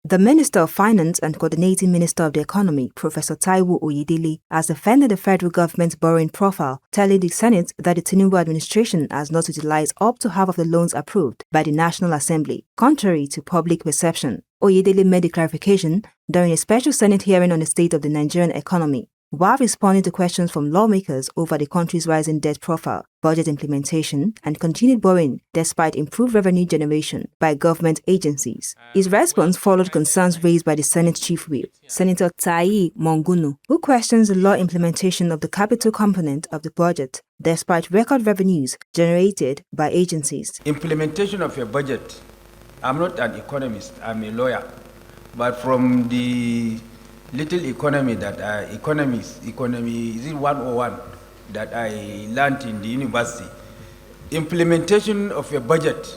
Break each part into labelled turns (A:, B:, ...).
A: The Minister of Finance and Coordinating Minister of the Economy, Professor Taiwo Oyedele, has defended the federal government's borrowing profile, telling the Senate that the Tinubu administration has not utilized up to half of the loans approved by the National Assembly, contrary to public perception. Oyedele made the clarification during a special Senate hearing on the state of the Nigerian economy, while responding to questions from lawmakers over the country's rising debt profile, budget implementation, and continued borrowing despite improved revenue generation by government agencies. His response followed concerns raised by the Senate Chief Whip, Senator Taiwo, who questions the law implementation of the capital component of the budget despite record revenues generated by agencies.
B: Implementation of a budget. I'm not an economist, I'm a lawyer, but from the little economy that economy is it 101 that I learned in the university. Implementation of a budget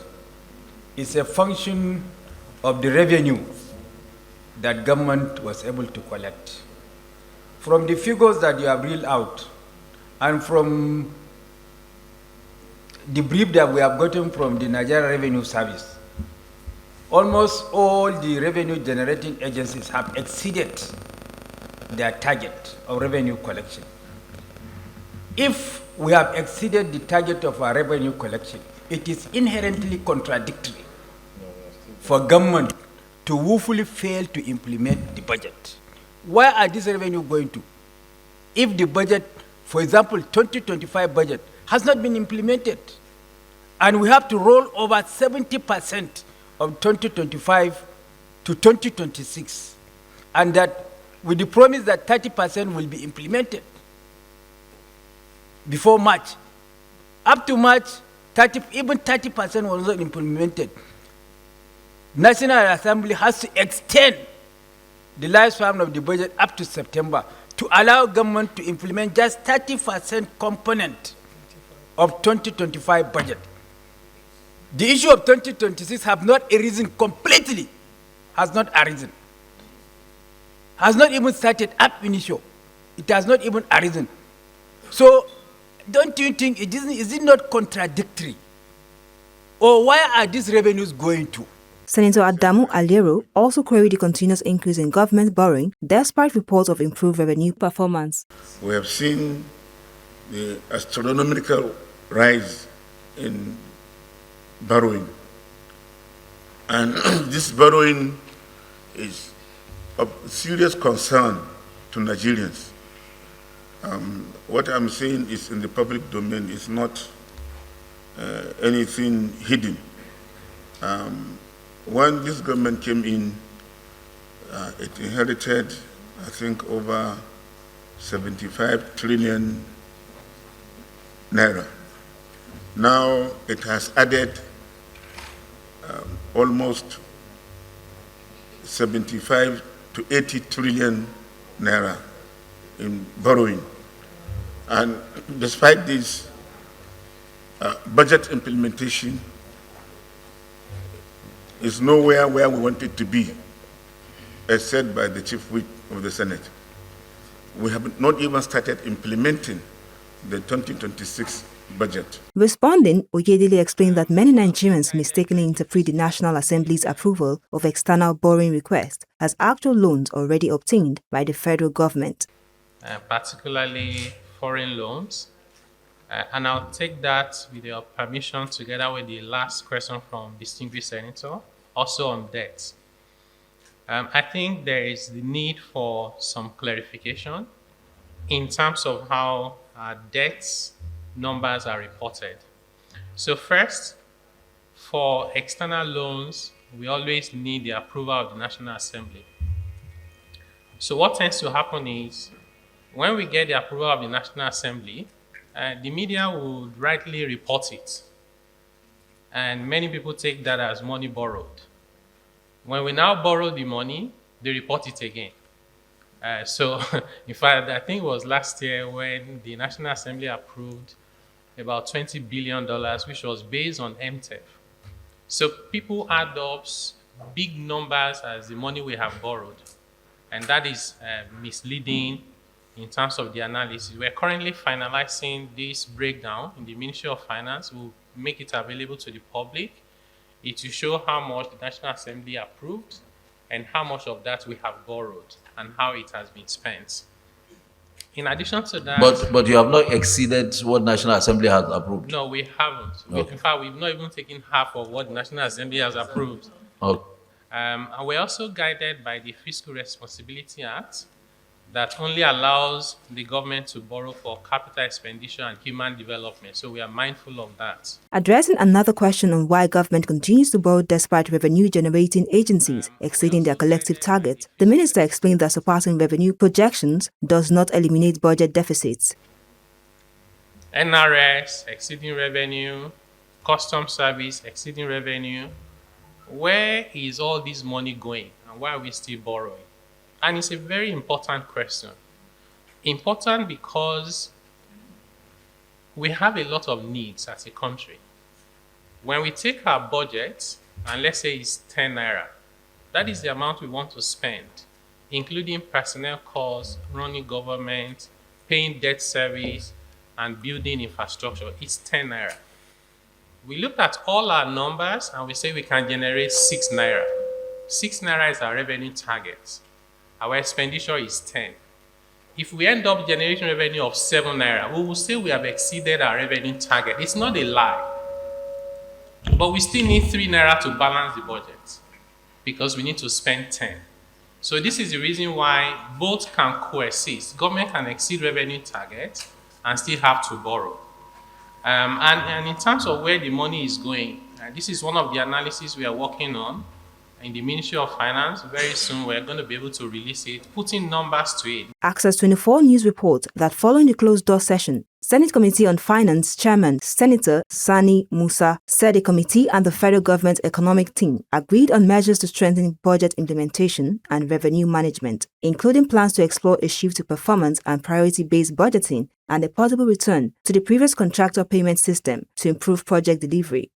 B: is a function of the revenue that government was able to collect. From the figures that you have read out and from the brief that we have gotten from the Nigeria Revenue Service, almost all the revenue generating agencies have exceeded their target of revenue collection. If we have exceeded the target of our revenue collection, it is inherently contradictory for government to woefully fail to implement the budget. Where are this revenue going to? If the budget, for example, 2025 budget has not been implemented, and we have to roll over 70% of 2025 to 2026, and that with the promise that 30% will be implemented before March. Up to March, even 30% was not implemented. National Assembly has to extend the lifespan of the budget up to September to allow government to implement just 30% component of 2025 budget. The issue of 2026 have not arisen completely, has not arisen. Has not even started up initial. It has not even arisen. So, don't you think is it not contradictory? Or where are these revenues going to?
A: Senator Adamu Aliero also queried the continuous increase in government borrowing despite reports of improved revenue performance.
C: We have seen the astronomical rise in borrowing. And this borrowing is of serious concern to Nigerians. What I'm saying is in the public domain is not anything hidden. When this government came in, it inherited, I think, over 75 trillion naira. Now it has added almost 75 to 80 trillion naira in borrowing. And despite this, budget implementation is nowhere where we want it to be, as said by the Chief Whip of the Senate. We have not even started implementing the 2026 budget.
A: Responding, Oyedele explained that many Nigerians mistakenly interpret the National Assembly's approval of external borrowing requests as actual loans already obtained by the federal government.
D: Particularly foreign loans. And I'll take that with your permission together with the last question from distinguished senator, also on debt. I think there is the need for some clarification in terms of how debts numbers are reported. So first, for external loans, we always need the approval of the National Assembly. So what tends to happen is, when we get the approval of the National Assembly, the media would rightly report it. And many people take that as money borrowed. When we now borrow the money, they report it again. So, in fact, I think it was last year when the National Assembly approved about $20 billion, which was based on MTEF. So people add up big numbers as the money we have borrowed. And that is misleading in terms of the analysis. We're currently finalizing this breakdown in the Ministry of Finance. We'll make it available to the public. It will show how much the National Assembly approved and how much of that we have borrowed and how it has been spent. In addition to that,
E: But you have not exceeded what National Assembly has approved.
D: no, we haven't.
E: Okay.
D: In fact, we've not even taken half of what the National Assembly has approved.
E: Okay.
D: And we're also guided by the Fiscal Responsibility Act that only allows the government to borrow for capital expenditure and human development. So we are mindful of that.
A: Addressing another question on why government continues to borrow despite revenue-generating agencies exceeding their collective target, the minister explained that surpassing revenue projections does not eliminate budget deficits.
D: NRS exceeding revenue, Customs Service exceeding revenue. Where is all this money going and why are we still borrowing? And it's a very important question. Important because we have a lot of needs as a country. When we take our budget, and let's say it's 10 naira, that is the amount we want to spend, including personnel costs, running government, paying debt service, and building infrastructure. It's 10 naira. We looked at all our numbers and we say we can generate 6 naira. 6 naira is our revenue target. Our expenditure is 10. If we end up generating revenue of 7 naira, we will say we have exceeded our revenue target. It's not a lie. But we still need 3 naira to balance the budget because we need to spend 10. So this is the reason why both can coexist. Government can exceed revenue target and still have to borrow. And in terms of where the money is going, this is one of the analyses we are working on in the Ministry of Finance. Very soon we're going to be able to release it, putting numbers to it.
A: Access 24 News reports that following the closed-door session, Senate Committee on Finance Chairman Senator Sani Musa said the committee and the federal government economic team agreed on measures to strengthen budget implementation and revenue management, including plans to explore a shift to performance and priority-based budgeting and a possible return to the previous contractor payment system to improve project delivery.